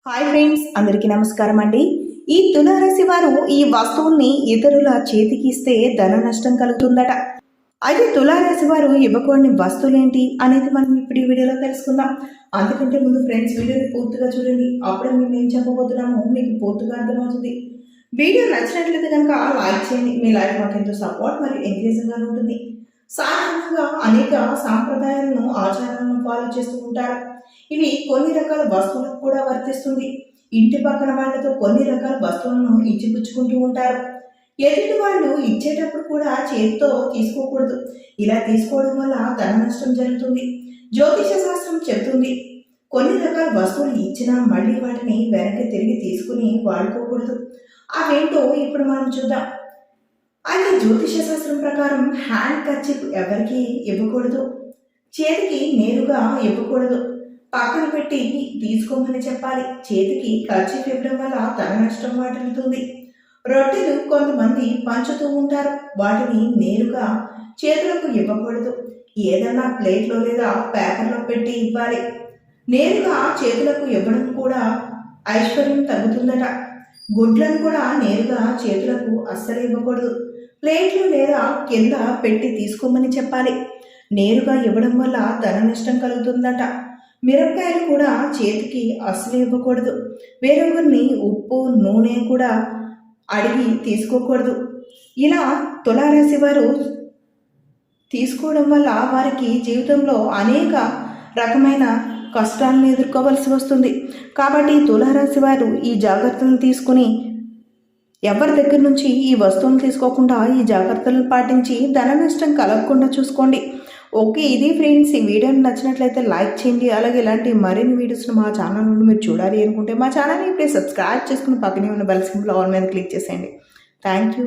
Hi friends, అందరికీ నమస్కారం అండి. ఈ తులారాశి వారు ఈ వస్తువుల్ని ఇతరుల చేతికి ఇస్తే ధన నష్టం కలుగుతుందట. అయితే తులారాశి వారు ఇవ్వకూడని వస్తువులేంటి అనేది మనం ఇప్పుడు ఈ వీడియోలో తెలుసుకుందాం. అందుకంటే ముందు ఫ్రెండ్స్, వీడియోని పూర్తిగా చూడండి. అప్పుడే మేము ఏం చెప్పబోతున్నామో మీకు పూర్తిగా అర్థమవుతుంది. వీడియో నచ్చినట్లయితే కనుక లైక్ చేయండి. మీ లైక్ మాకు ఎంతో సపోర్ట్ మరియు ఎంకరేజింగ్గా ఉంటుంది. సాధారణంగా అనేక సాంప్రదాయాలను ఆచారాలను ఫాలో చేస్తూ ఉంటారు. ఇవి కొన్ని రకాల వస్తువులకు కూడా వర్తిస్తుంది. ఇంటి పక్కన వాళ్ళతో కొన్ని రకాల వస్తువులను ఇచ్చిపుచ్చుకుంటూ ఉంటారు. ఎదుటి వాళ్ళు ఇచ్చేటప్పుడు కూడా చేతితో తీసుకోకూడదు. ఇలా తీసుకోవడం వల్ల ధన నష్టం జరుగుతుంది. జ్యోతిష శాస్త్రం చెబుతుంది, కొన్ని రకాల వస్తువులు ఇచ్చినా మళ్ళీ వాటిని వెనక్కి తిరిగి తీసుకుని వాడుకోకూడదు. అవేంటో ఇప్పుడు మనం చూద్దాం. అయితే జ్యోతిష శాస్త్రం ప్రకారం హ్యాండ్ కర్చీఫ్ ఎవరికి ఇవ్వకూడదు. చేతికి నేరుగా ఇవ్వకూడదు. పక్కన పెట్టి తీసుకోమని చెప్పాలి. చేతికి కర్చీఫ్ ఇవ్వడం వల్ల ధన నష్టం వాటిల్లుతుంది. రొట్టెలు కొంతమంది పంచుతూ ఉంటారు. వాటిని నేరుగా చేతులకు ఇవ్వకూడదు. ఏదన్నా ప్లేట్లో లేదా పేపర్లో పెట్టి ఇవ్వాలి. నేరుగా చేతులకు ఇవ్వడం కూడా ఐశ్వర్యం తగ్గుతుందట. గుడ్లను కూడా నేరుగా చేతులకు అస్సలు ఇవ్వకూడదు. ప్లేట్లు లేదా కింద పెట్టి తీసుకోమని చెప్పాలి. నేరుగా ఇవ్వడం వల్ల ధన నష్టం కలుగుతుందట. మిరపకాయలు కూడా చేతికి అస్సలు ఇవ్వకూడదు. వేరొకరిని ఉప్పు నూనె కూడా అడిగి తీసుకోకూడదు. ఇలా తులారాశి వారు తీసుకోవడం వల్ల వారికి జీవితంలో అనేక రకమైన కష్టాలను ఎదుర్కోవలసి వస్తుంది. కాబట్టి తులారాశి వారు ఈ జాగ్రత్తలను తీసుకుని ఎవరి దగ్గర నుంచి ఈ వస్తువును తీసుకోకుండా ఈ జాగ్రత్తలను పాటించి ధన నష్టం కలగకుండా చూసుకోండి. ఓకే, ఇది ఫ్రెండ్స్. ఈ వీడియోని నచ్చినట్లయితే లైక్ చేయండి. అలాగే ఇలాంటి మరిన్ని వీడియోస్ని మా ఛానల్ నుండి మీరు చూడాలి అనుకుంటే మా ఛానల్ని ఇప్పుడే సబ్స్క్రైబ్ చేసుకుని పక్కనే ఉన్న బెల్ సింబల్ ఆల్ మీద క్లిక్ చేసేయండి. Thank you.